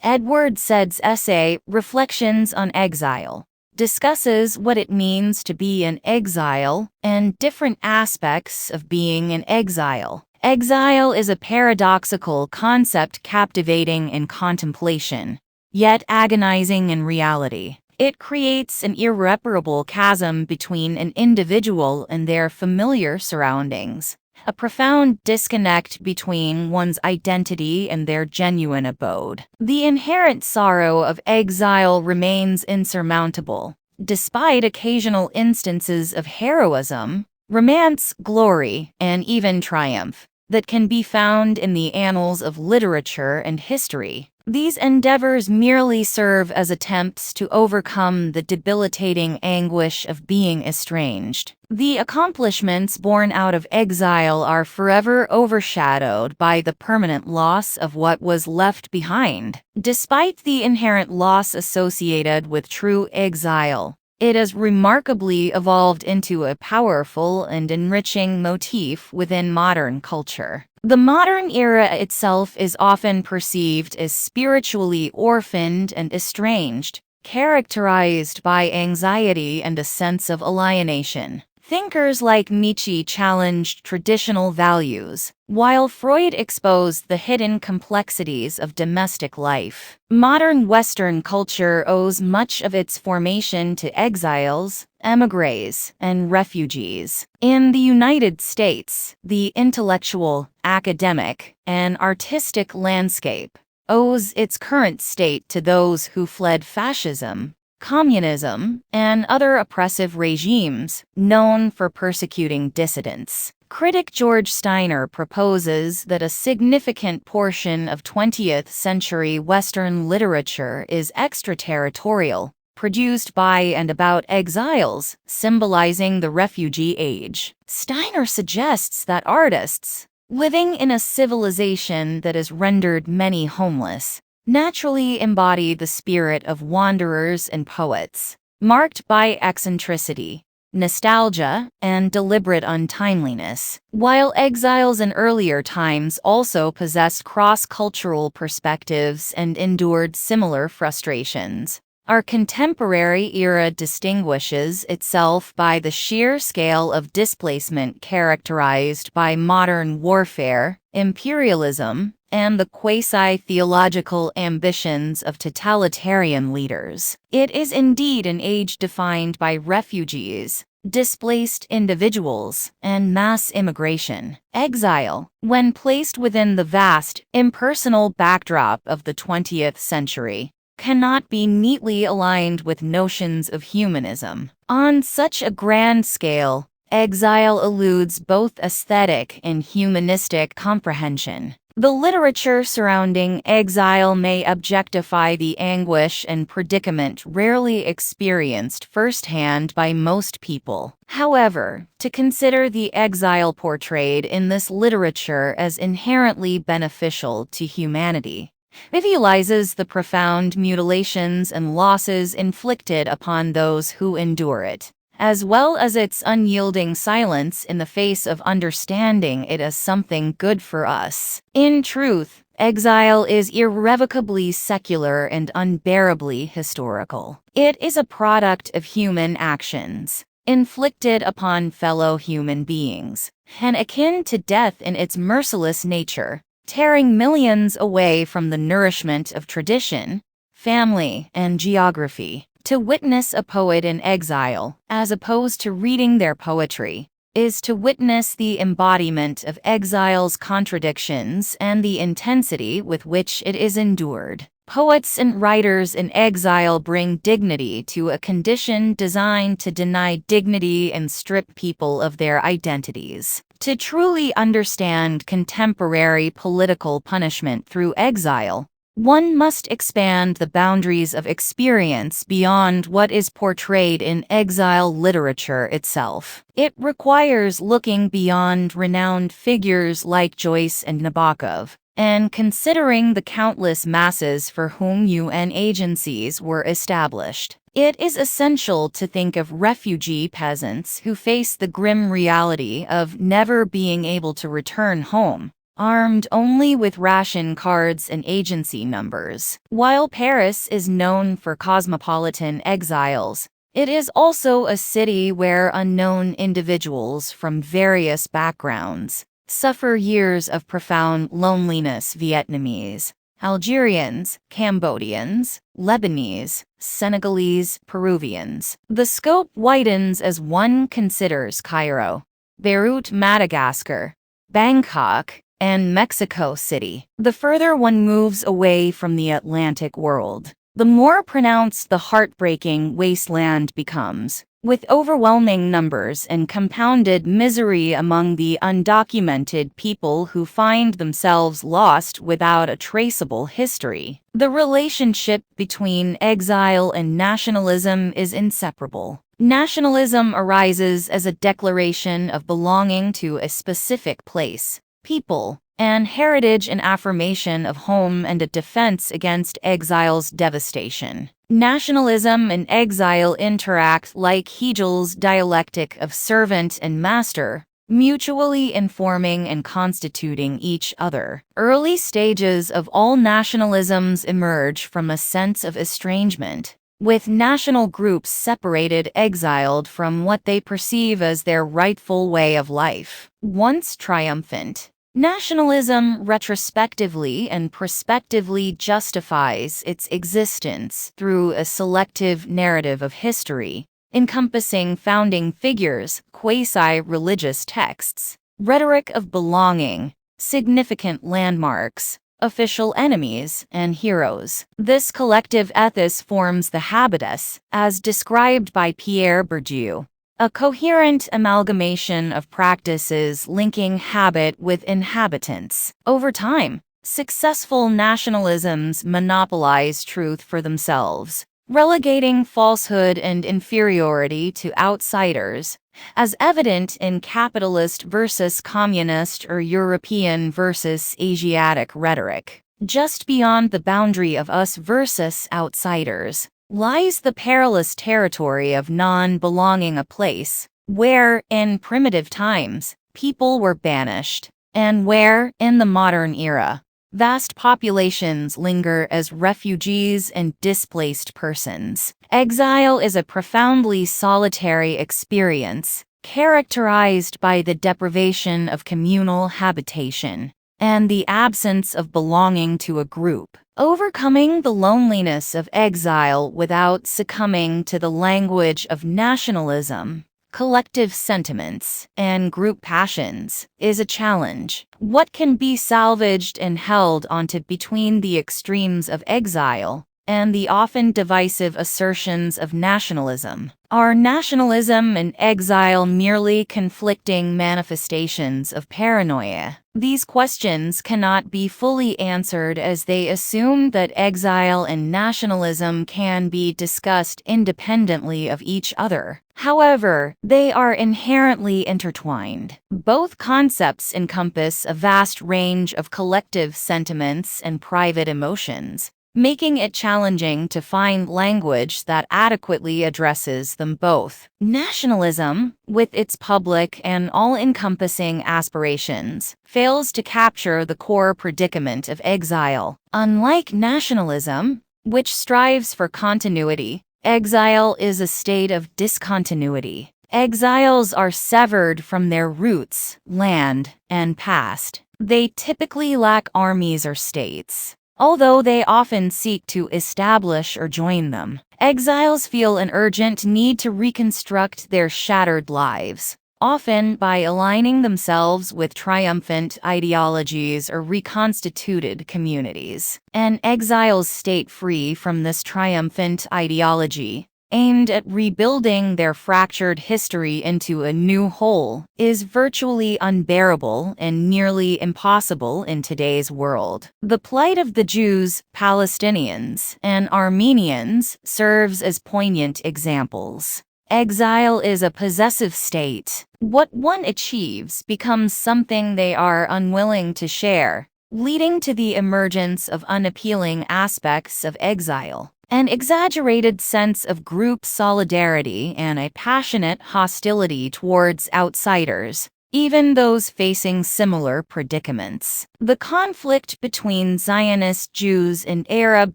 Edward Said's essay, Reflections on Exile, discusses what it means to be an exile and different aspects of being in exile. Exile is a paradoxical concept captivating in contemplation, yet agonizing in reality. It creates an irreparable chasm between an individual and their familiar surroundings, a profound disconnect between one's identity and their genuine abode. The inherent sorrow of exile remains insurmountable, despite occasional instances of heroism, romance, glory, and even triumph that can be found in the annals of literature and history. These endeavors merely serve as attempts to overcome the debilitating anguish of being estranged. The accomplishments born out of exile are forever overshadowed by the permanent loss of what was left behind. Despite the inherent loss associated with true exile, it has remarkably evolved into a powerful and enriching motif within modern culture. The modern era itself is often perceived as spiritually orphaned and estranged, characterized by anxiety and a sense of alienation. Thinkers like Nietzsche challenged traditional values, while Freud exposed the hidden complexities of domestic life. Modern Western culture owes much of its formation to exiles, émigrés, and refugees. In the United States, the intellectual, academic, and artistic landscape owes its current state to those who fled fascism, communism, and other oppressive regimes known for persecuting dissidents. Critic George Steiner proposes that a significant portion of 20th century Western literature is extraterritorial, produced by and about exiles, symbolizing the refugee age. Steiner suggests that artists, living in a civilization that has rendered many homeless, naturally embody the spirit of wanderers and poets, marked by eccentricity, nostalgia, and deliberate untimeliness. While exiles in earlier times also possessed cross-cultural perspectives and endured similar frustrations, our contemporary era distinguishes itself by the sheer scale of displacement characterized by modern warfare, imperialism, and the quasi-theological ambitions of totalitarian leaders. It is indeed an age defined by refugees, displaced individuals, and mass immigration. Exile, when placed within the vast, impersonal backdrop of the 20th century, cannot be neatly aligned with notions of humanism. On such a grand scale, exile eludes both aesthetic and humanistic comprehension. The literature surrounding exile may objectify the anguish and predicament rarely experienced firsthand by most people. However, to consider the exile portrayed in this literature as inherently beneficial to humanity visualizes the profound mutilations and losses inflicted upon those who endure it, as well as its unyielding silence in the face of understanding it as something good for us. In truth, exile is irrevocably secular and unbearably historical. It is a product of human actions, inflicted upon fellow human beings, and akin to death in its merciless nature, tearing millions away from the nourishment of tradition, family, and geography. To witness a poet in exile, as opposed to reading their poetry, is to witness the embodiment of exile's contradictions and the intensity with which it is endured. Poets and writers in exile bring dignity to a condition designed to deny dignity and strip people of their identities. To truly understand contemporary political punishment through exile, one must expand the boundaries of experience beyond what is portrayed in exile literature itself. It requires looking beyond renowned figures like Joyce and Nabokov, and considering the countless masses for whom UN agencies were established. It is essential to think of refugee peasants who face the grim reality of never being able to return home, armed only with ration cards and agency numbers. While Paris is known for cosmopolitan exiles, it is also a city where unknown individuals from various backgrounds suffer years of profound loneliness. Vietnamese, Algerians, Cambodians, Lebanese, Senegalese, Peruvians. The scope widens as one considers Cairo, Beirut, Madagascar, Bangkok, and Mexico City. The further one moves away from the Atlantic world, the more pronounced the heartbreaking wasteland becomes, with overwhelming numbers and compounded misery among the undocumented people who find themselves lost without a traceable history. The relationship between exile and nationalism is inseparable. Nationalism arises as a declaration of belonging to a specific place, people, and heritage, an affirmation of home and a defense against exile's devastation. Nationalism and exile interact like Hegel's dialectic of servant and master, mutually informing and constituting each other. Early stages of all nationalisms emerge from a sense of estrangement, with national groups separated, exiled from what they perceive as their rightful way of life. Once triumphant, nationalism retrospectively and prospectively justifies its existence through a selective narrative of history, encompassing founding figures, quasi-religious texts, rhetoric of belonging, significant landmarks, official enemies, and heroes. This collective ethos forms the habitus, as described by Pierre Bourdieu, a coherent amalgamation of practices linking habit with inhabitants. Over time, successful nationalisms monopolize truth for themselves, relegating falsehood and inferiority to outsiders, as evident in capitalist versus communist or European versus Asiatic rhetoric. Just beyond the boundary of us versus outsiders lies the perilous territory of non-belonging, a place where, in primitive times, people were banished, and where, in the modern era, vast populations linger as refugees and displaced persons. Exile is a profoundly solitary experience, characterized by the deprivation of communal habitation and the absence of belonging to a group. Overcoming the loneliness of exile without succumbing to the language of nationalism, collective sentiments, and group passions is a challenge. What can be salvaged and held onto between the extremes of exile and the often divisive assertions of nationalism? Are nationalism and exile merely conflicting manifestations of paranoia? These questions cannot be fully answered, as they assume that exile and nationalism can be discussed independently of each other. However, they are inherently intertwined. Both concepts encompass a vast range of collective sentiments and private emotions, making it challenging to find language that adequately addresses them both. Nationalism, with its public and all-encompassing aspirations, fails to capture the core predicament of exile. Unlike nationalism, which strives for continuity, exile is a state of discontinuity. Exiles are severed from their roots, land, and past. They typically lack armies or states, although they often seek to establish or join them. Exiles feel an urgent need to reconstruct their shattered lives, often by aligning themselves with triumphant ideologies or reconstituted communities. An exile's state free from this triumphant ideology, aimed at rebuilding their fractured history into a new whole, is virtually unbearable and nearly impossible in today's world. The plight of the Jews, Palestinians, and Armenians serves as poignant examples. Exile is a possessive state. What one achieves becomes something they are unwilling to share, leading to the emergence of unappealing aspects of exile. An exaggerated sense of group solidarity and a passionate hostility towards outsiders, even those facing similar predicaments. The conflict between Zionist Jews and Arab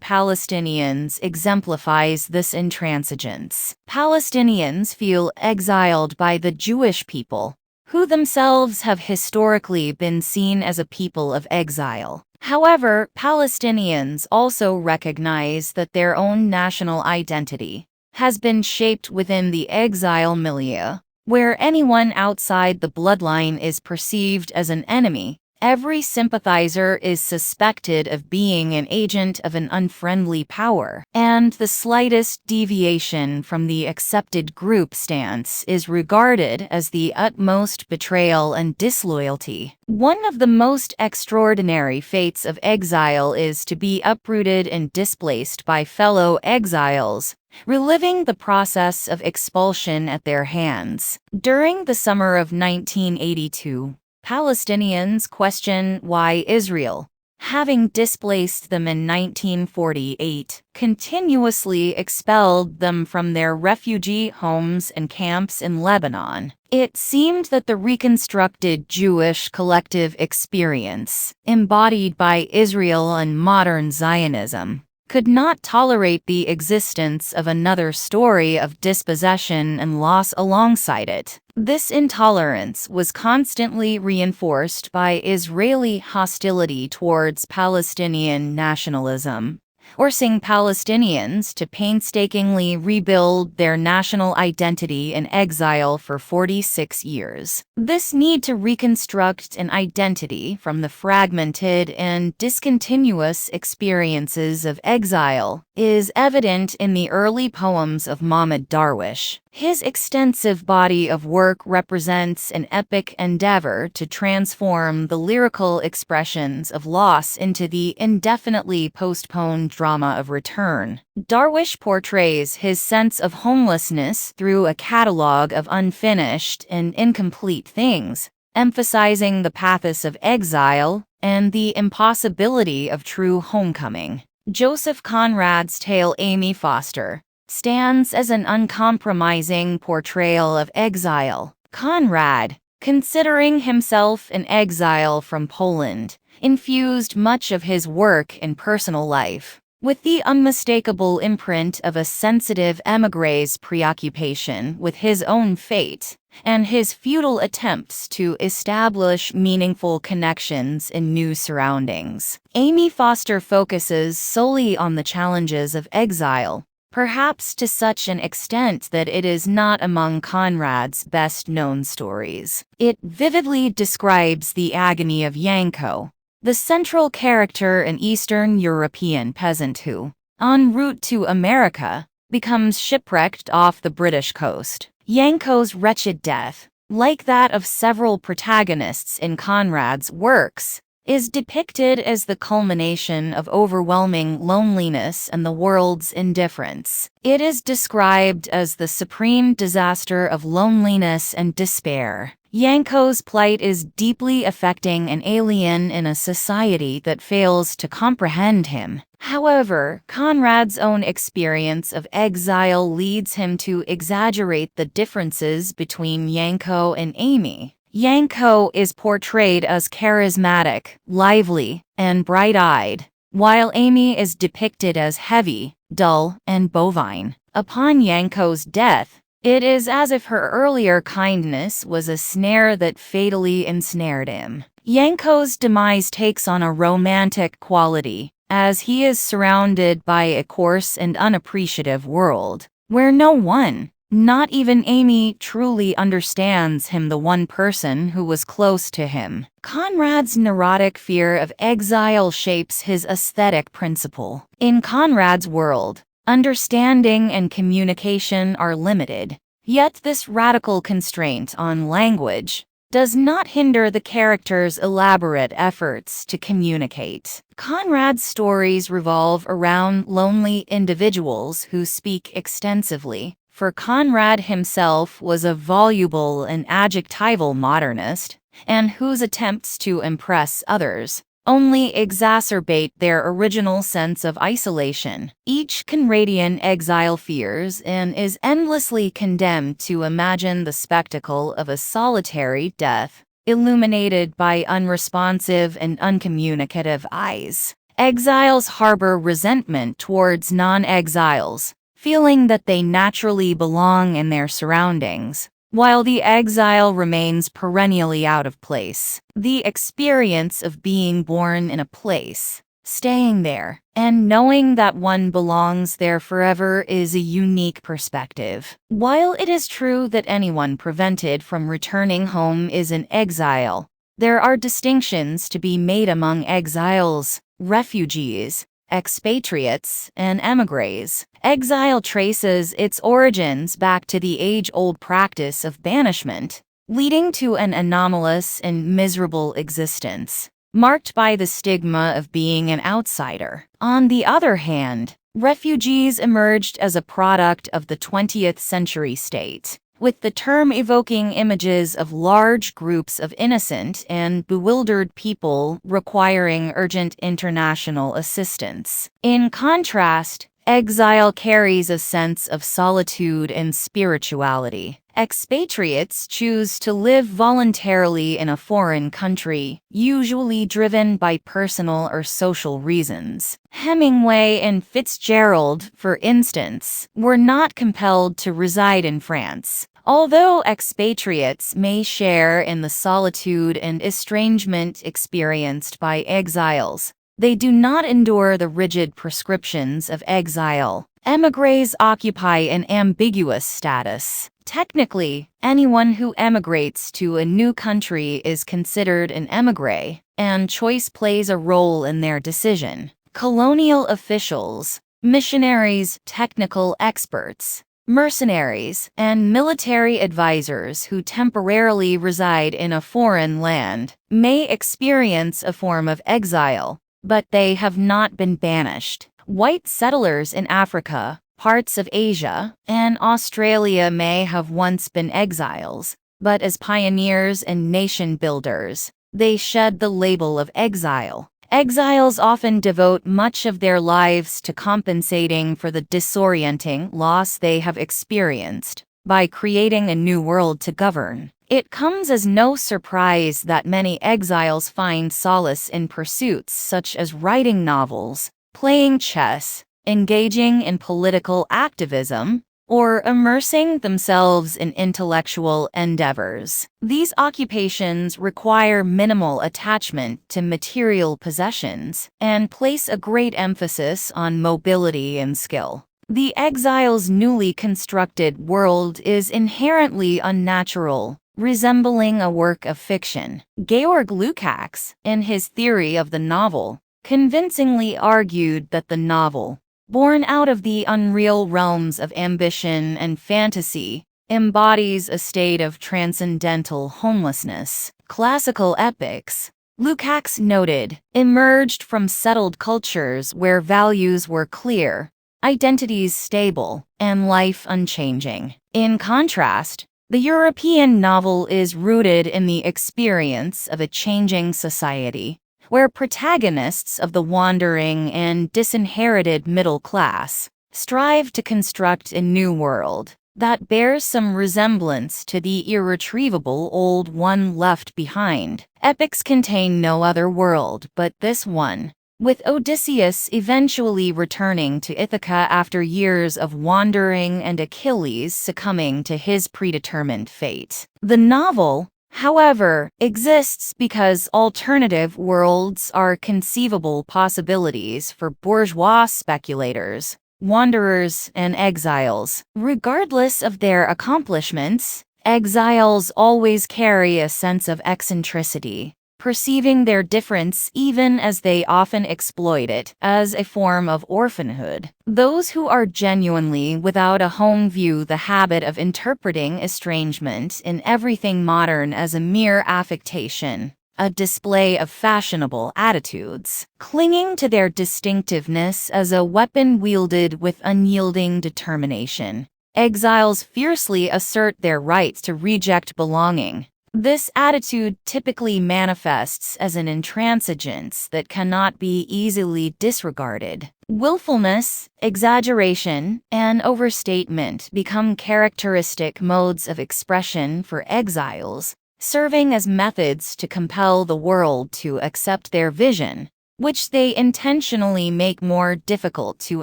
Palestinians exemplifies this intransigence. Palestinians feel exiled by the Jewish people, who themselves have historically been seen as a people of exile. However, Palestinians also recognize that their own national identity has been shaped within the exile milieu, where anyone outside the bloodline is perceived as an enemy. Every sympathizer is suspected of being an agent of an unfriendly power, and the slightest deviation from the accepted group stance is regarded as the utmost betrayal and disloyalty. One of the most extraordinary fates of exile is to be uprooted and displaced by fellow exiles, reliving the process of expulsion at their hands. During the summer of 1982, Palestinians question why Israel, having displaced them in 1948, continuously expelled them from their refugee homes and camps in Lebanon. It seemed that the reconstructed Jewish collective experience, embodied by Israel and modern Zionism, could not tolerate the existence of another story of dispossession and loss alongside it. This intolerance was constantly reinforced by Israeli hostility towards Palestinian nationalism, forcing Palestinians to painstakingly rebuild their national identity in exile for 46 years. This need to reconstruct an identity from the fragmented and discontinuous experiences of exile is evident in the early poems of Mahmud Darwish. His extensive body of work represents an epic endeavor to transform the lyrical expressions of loss into the indefinitely postponed drama of return. Darwish portrays his sense of homelessness through a catalogue of unfinished and incomplete things, emphasizing the pathos of exile and the impossibility of true homecoming. Joseph Conrad's tale Amy Foster stands as an uncompromising portrayal of exile. Conrad, considering himself an exile from Poland, infused much of his work and personal life with the unmistakable imprint of a sensitive émigré's preoccupation with his own fate and his futile attempts to establish meaningful connections in new surroundings. Amy Foster focuses solely on the challenges of exile, perhaps to such an extent that it is not among Conrad's best-known stories. It vividly describes the agony of Yanko, the central character, an Eastern European peasant who, en route to America, becomes shipwrecked off the British coast. Yanko's wretched death, like that of several protagonists in Conrad's works, is depicted as the culmination of overwhelming loneliness and the world's indifference. It is described as the supreme disaster of loneliness and despair. Yanko's plight is deeply affecting an alien in a society that fails to comprehend him. However, Conrad's own experience of exile leads him to exaggerate the differences between Yanko and Amy. Yanko is portrayed as charismatic, lively, and bright-eyed, while Amy is depicted as heavy, dull, and bovine. Upon Yanko's death, it is as if her earlier kindness was a snare that fatally ensnared him. Yanko's demise takes on a romantic quality, as he is surrounded by a coarse and unappreciative world, where no one, not even Amy, truly understands him, the one person who was close to him. Conrad's neurotic fear of exile shapes his aesthetic principle. In Conrad's world, understanding and communication are limited, yet this radical constraint on language does not hinder the character's elaborate efforts to communicate. Conrad's stories revolve around lonely individuals who speak extensively, for Conrad himself was a voluble and adjectival modernist, and whose attempts to impress others only exacerbate their original sense of isolation. Each Conradian exile fears and is endlessly condemned to imagine the spectacle of a solitary death, illuminated by unresponsive and uncommunicative eyes. Exiles harbor resentment towards non-exiles, feeling that they naturally belong in their surroundings, while the exile remains perennially out of place. The experience of being born in a place, staying there, and knowing that one belongs there forever is a unique perspective. While it is true that anyone prevented from returning home is an exile, there are distinctions to be made among exiles, refugees, expatriates, and émigrés. Exile traces its origins back to the age-old practice of banishment, leading to an anomalous and miserable existence, marked by the stigma of being an outsider. On the other hand, refugees emerged as a product of the 20th century state, with the term evoking images of large groups of innocent and bewildered people requiring urgent international assistance. In contrast, exile carries a sense of solitude and spirituality. Expatriates choose to live voluntarily in a foreign country, usually driven by personal or social reasons. Hemingway and Fitzgerald, for instance, were not compelled to reside in France. Although expatriates may share in the solitude and estrangement experienced by exiles, they do not endure the rigid prescriptions of exile. Émigrés occupy an ambiguous status. Technically, anyone who emigrates to a new country is considered an émigré, and choice plays a role in their decision. Colonial officials, missionaries, technical experts, mercenaries, and military advisors who temporarily reside in a foreign land may experience a form of exile, but they have not been banished. White settlers in Africa, parts of Asia, and Australia may have once been exiles, but as pioneers and nation builders, they shed the label of exile. Exiles often devote much of their lives to compensating for the disorienting loss they have experienced by creating a new world to govern. It comes as no surprise that many exiles find solace in pursuits such as writing novels, playing chess, engaging in political activism, or immersing themselves in intellectual endeavors. These occupations require minimal attachment to material possessions and place a great emphasis on mobility and skill. The exile's newly constructed world is inherently unnatural, resembling a work of fiction. Georg Lukács, in his theory of the novel, convincingly argued that the novel, born out of the unreal realms of ambition and fantasy, embodies a state of transcendental homelessness. Classical epics, Lukács noted, emerged from settled cultures where values were clear, identities stable, and life unchanging. In contrast, the European novel is rooted in the experience of a changing society, where protagonists of the wandering and disinherited middle class strive to construct a new world that bears some resemblance to the irretrievable old one left behind. Epics contain no other world but this one, with Odysseus eventually returning to Ithaca after years of wandering and Achilles succumbing to his predetermined fate. The novel, however, exists because alternative worlds are conceivable possibilities for bourgeois speculators, wanderers, and exiles. Regardless of their accomplishments, exiles always carry a sense of eccentricity, perceiving their difference even as they often exploit it as a form of orphanhood. Those who are genuinely without a home view the habit of interpreting estrangement in everything modern as a mere affectation, a display of fashionable attitudes, clinging to their distinctiveness as a weapon wielded with unyielding determination. Exiles fiercely assert their right to reject belonging. This attitude typically manifests as an intransigence that cannot be easily disregarded. Willfulness, exaggeration, and overstatement become characteristic modes of expression for exiles, serving as methods to compel the world to accept their vision, which they intentionally make more difficult to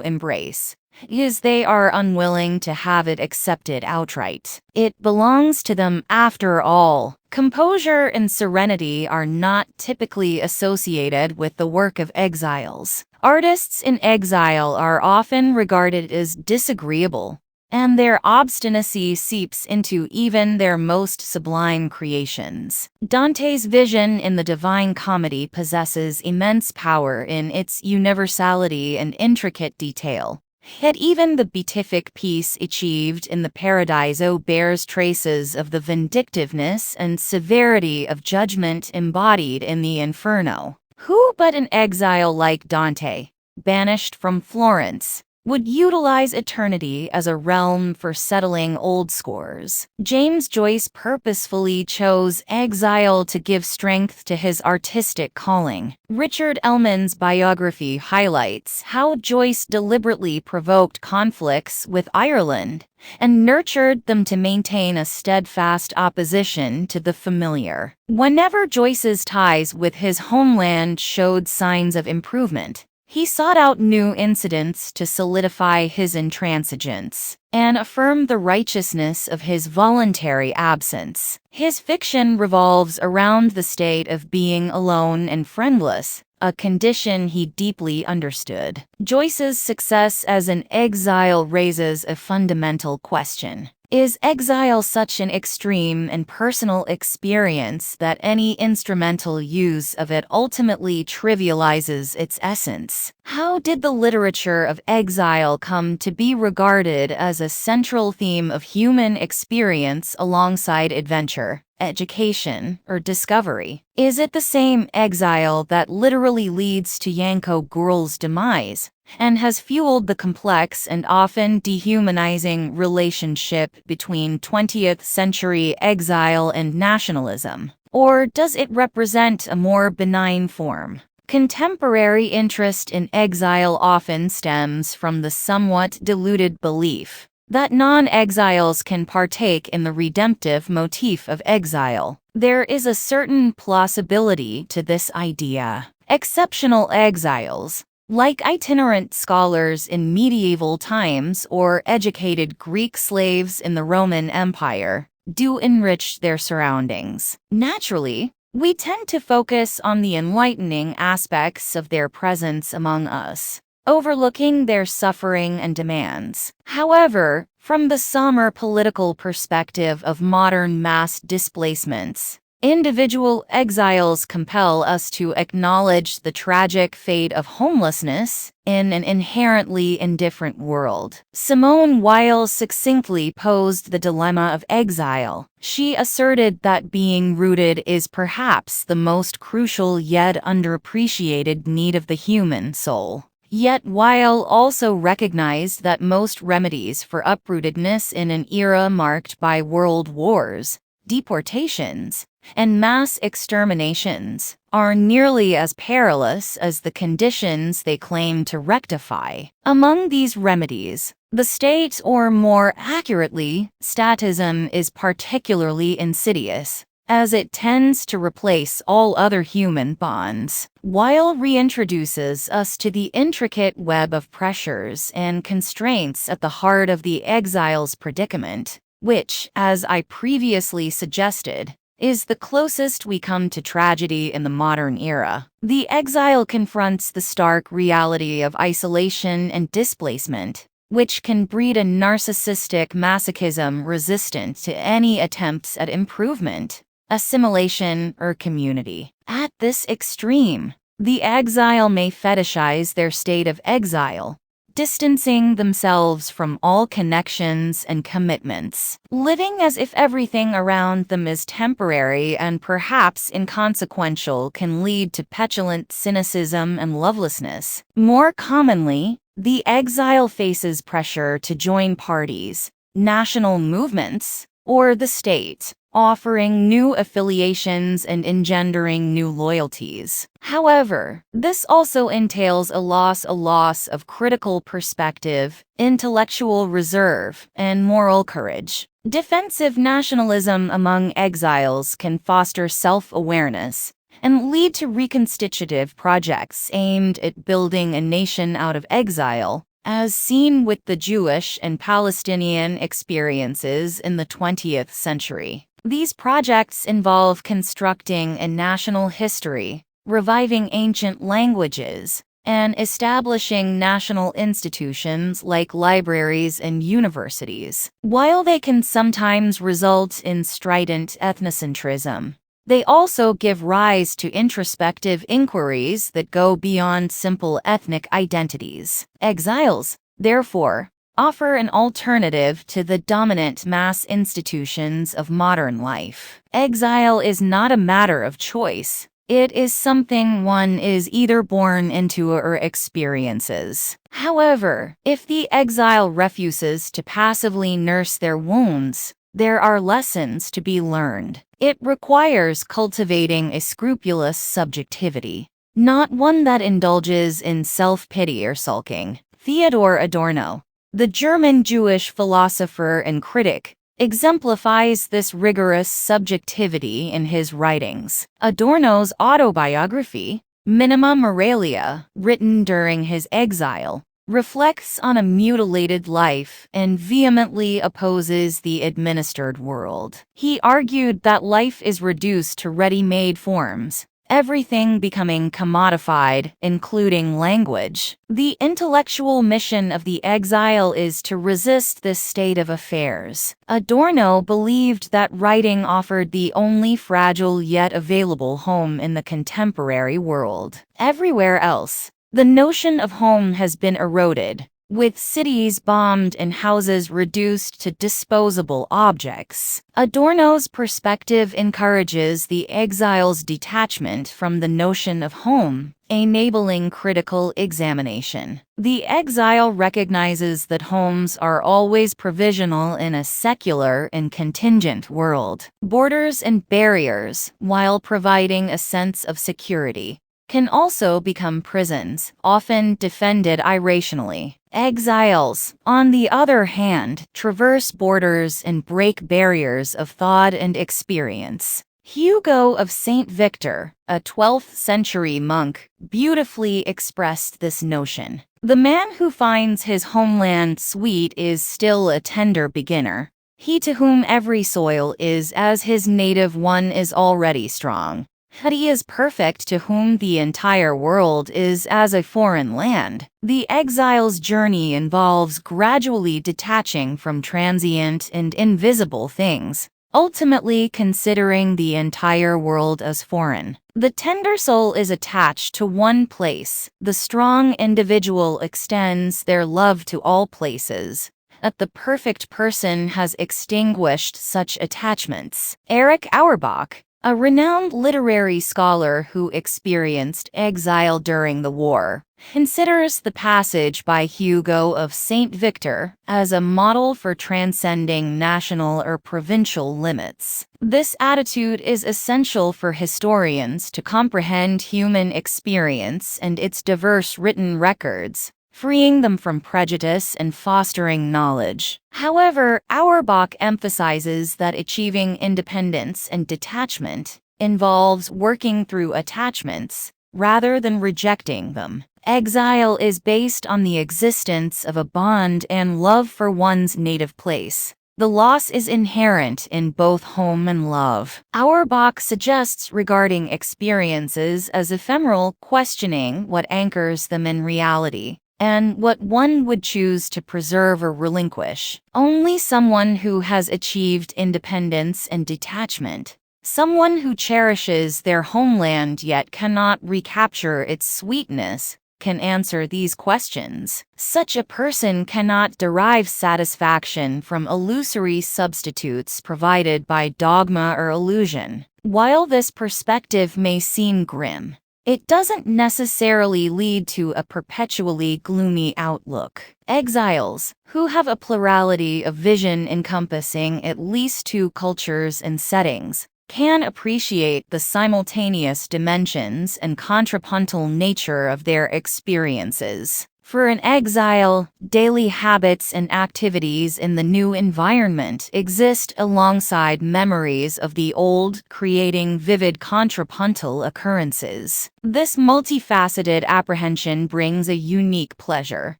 embrace, because they are unwilling to have it accepted outright. It belongs to them after all. Composure and serenity are not typically associated with the work of exiles. Artists in exile are often regarded as disagreeable, and their obstinacy seeps into even their most sublime creations. Dante's vision in the Divine Comedy possesses immense power in its universality and intricate detail. Yet even the beatific peace achieved in the Paradiso bears traces of the vindictiveness and severity of judgment embodied in the Inferno. Who but an exile like Dante, banished from Florence, would utilize eternity as a realm for settling old scores? James Joyce purposefully chose exile to give strength to his artistic calling. Richard Ellman's biography highlights how Joyce deliberately provoked conflicts with Ireland and nurtured them to maintain a steadfast opposition to the familiar. Whenever Joyce's ties with his homeland showed signs of improvement, he sought out new incidents to solidify his intransigence and affirm the righteousness of his voluntary absence. His fiction revolves around the state of being alone and friendless, a condition he deeply understood. Joyce's success as an exile raises a fundamental question. Is exile such an extreme and personal experience that any instrumental use of it ultimately trivializes its essence? How did the literature of exile come to be regarded as a central theme of human experience alongside adventure, education, or discovery? Is it the same exile that literally leads to Yanko Gurul's demise and has fueled the complex and often dehumanizing relationship between 20th century exile and nationalism? Or does it represent a more benign form? Contemporary interest in exile often stems from the somewhat diluted belief that non-exiles can partake in the redemptive motif of exile. There is a certain plausibility to this idea. Exceptional exiles, like itinerant scholars in medieval times or educated Greek slaves in the Roman Empire, do enrich their surroundings. Naturally, we tend to focus on the enlightening aspects of their presence among us, overlooking their suffering and demands. However, from the somber political perspective of modern mass displacements, individual exiles compel us to acknowledge the tragic fate of homelessness in an inherently indifferent world. Simone Weil succinctly posed the dilemma of exile. She asserted that being rooted is perhaps the most crucial yet underappreciated need of the human soul. Yet Weil also recognized that most remedies for uprootedness in an era marked by world wars, deportations, and mass exterminations are nearly as perilous as the conditions they claim to rectify. Among these remedies, the state, or more accurately, statism, is particularly insidious, as it tends to replace all other human bonds. Weil reintroduces us to the intricate web of pressures and constraints at the heart of the exile's predicament, which, as I previously suggested, is the closest we come to tragedy in the modern era. The exile confronts the stark reality of isolation and displacement, which can breed a narcissistic masochism resistant to any attempts at improvement, assimilation, or community. At this extreme, the exile may fetishize their state of exile, distancing themselves from all connections and commitments, living as if everything around them is temporary and perhaps inconsequential, can lead to petulant cynicism and lovelessness. More commonly, the exile faces pressure to join parties, national movements, or the state, offering new affiliations and engendering new loyalties. However, this also entails a loss of critical perspective, intellectual reserve, and moral courage. Defensive nationalism among exiles can foster self-awareness and lead to reconstitutive projects aimed at building a nation out of exile, as seen with the Jewish and Palestinian experiences in the 20th century. These projects involve constructing a national history, reviving ancient languages, and establishing national institutions like libraries and universities. While they can sometimes result in strident ethnocentrism, they also give rise to introspective inquiries that go beyond simple ethnic identities. Exiles, therefore, offer an alternative to the dominant mass institutions of modern life. Exile is not a matter of choice. It is something one is either born into or experiences. However, if the exile refuses to passively nurse their wounds, there are lessons to be learned. It requires cultivating a scrupulous subjectivity, not one that indulges in self-pity or sulking. Theodor Adorno, the German Jewish philosopher and critic, exemplifies this rigorous subjectivity in his writings. Adorno's autobiography, Minima Moralia, written during his exile, reflects on a mutilated life and vehemently opposes the administered world. He argued that life is reduced to ready-made forms, everything becoming commodified, including language. The intellectual mission of the exile is to resist this state of affairs. Adorno believed that writing offered the only fragile yet available home in the contemporary world. Everywhere else, the notion of home has been eroded, with cities bombed and houses reduced to disposable objects. Adorno's perspective encourages the exile's detachment from the notion of home, enabling critical examination. The exile recognizes that homes are always provisional in a secular and contingent world. Borders and barriers, while providing a sense of security, can also become prisons, often defended irrationally. Exiles, on the other hand, traverse borders and break barriers of thought and experience. Hugo of St. Victor, a 12th century monk, beautifully expressed this notion. The man who finds his homeland sweet is still a tender beginner. He to whom every soil is as his native one is already strong. But he is perfect to whom the entire world is as a foreign land. The exile's journey involves gradually detaching from transient and invisible things, ultimately considering the entire world as foreign. The tender soul is attached to one place. The strong individual extends their love to all places. That the perfect person has extinguished such attachments. Erich Auerbach, a renowned literary scholar who experienced exile during the war, considers the passage by Hugo of St. Victor as a model for transcending national or provincial limits. This attitude is essential for historians to comprehend human experience and its diverse written records, freeing them from prejudice and fostering knowledge. However, Auerbach emphasizes that achieving independence and detachment involves working through attachments rather than rejecting them. Exile is based on the existence of a bond and love for one's native place. The loss is inherent in both home and love. Auerbach suggests regarding experiences as ephemeral, questioning what anchors them in reality, and what one would choose to preserve or relinquish. Only someone who has achieved independence and detachment, someone who cherishes their homeland yet cannot recapture its sweetness, can answer these questions. Such a person cannot derive satisfaction from illusory substitutes provided by dogma or illusion. While this perspective may seem grim, it doesn't necessarily lead to a perpetually gloomy outlook. Exiles, who have a plurality of vision encompassing at least two cultures and settings, can appreciate the simultaneous dimensions and contrapuntal nature of their experiences. For an exile, daily habits and activities in the new environment exist alongside memories of the old, creating vivid contrapuntal occurrences. This multifaceted apprehension brings a unique pleasure,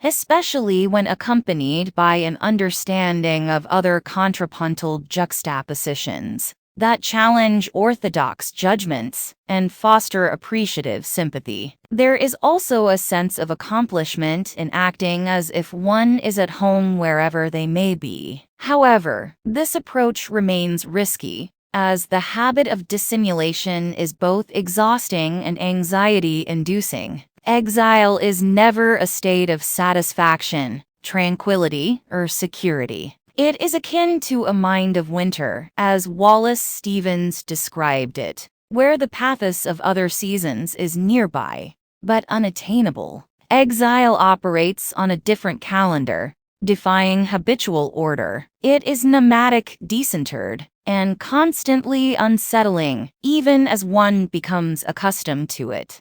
especially when accompanied by an understanding of other contrapuntal juxtapositions that challenge orthodox judgments and foster appreciative sympathy. There is also a sense of accomplishment in acting as if one is at home wherever they may be. However, this approach remains risky, as the habit of dissimulation is both exhausting and anxiety-inducing. Exile is never a state of satisfaction, tranquility, or security. It is akin to a mind of winter, as Wallace Stevens described it, where the pathos of other seasons is nearby, but unattainable. Exile operates on a different calendar, defying habitual order. It is nomadic, decentered, and constantly unsettling, even as one becomes accustomed to it.